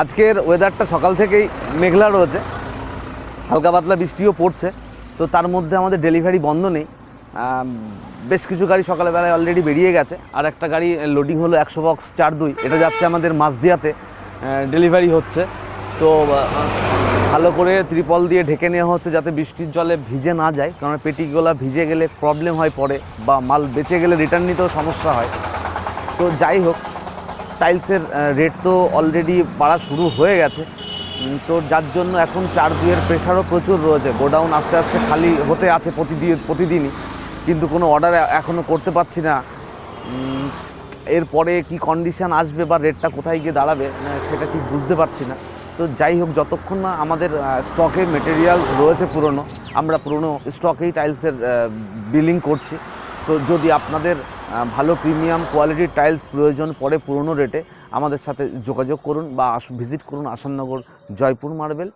আজকের ওয়েদারটা সকাল থেকেই মেঘলা রয়েছে, হালকা পাতলা বৃষ্টিও পড়ছে। তো তার মধ্যে আমাদের ডেলিভারি বন্ধ নেই। বেশ কিছু গাড়ি সকালবেলায় অলরেডি বেরিয়ে গেছে, আর একটা গাড়ি লোডিং হলো 100 বক্স 4-2, এটা যাচ্ছে আমাদের মাঝদিয়াতে, ডেলিভারি হচ্ছে। তো ভালো করে ত্রিপল দিয়ে ঢেকে নেওয়া হচ্ছে যাতে বৃষ্টির জলে ভিজে না যায়, কারণ পেটিগুলো ভিজে গেলে প্রবলেম হয় পরে, বা মাল বেঁচে গেলে রিটার্ন নিতেও সমস্যা হয়। তো যাই হোক, টাইলসের রেট তো অলরেডি বাড়া শুরু হয়ে গেছে। তো যার জন্য এখন 4-2-এর প্রেশারও প্রচুর রয়েছে। গোডাউন আস্তে আস্তে খালি হতে আছে প্রতিদিনই, কিন্তু কোনো অর্ডার এখনও করতে পারছি না। এরপরে কি কন্ডিশান আসবে বা রেটটা কোথায় গিয়ে দাঁড়াবে সেটা ঠিক বুঝতে পারছি না। তো যাই হোক, যতক্ষণ না আমাদের স্টকে মেটেরিয়াল রয়েছে পুরনো, আমরা পুরনো স্টকেই টাইলসের বিলিং করছি। তো যদি আপনাদের ভালো প্রিমিয়াম কোয়ালিটির টাইলস প্রয়োজন পড়ে পুরনো রেটে, আমাদের সাথে যোগাযোগ করুন বা ভিজিট করুন আসাননগর জয়পুর মার্বেল।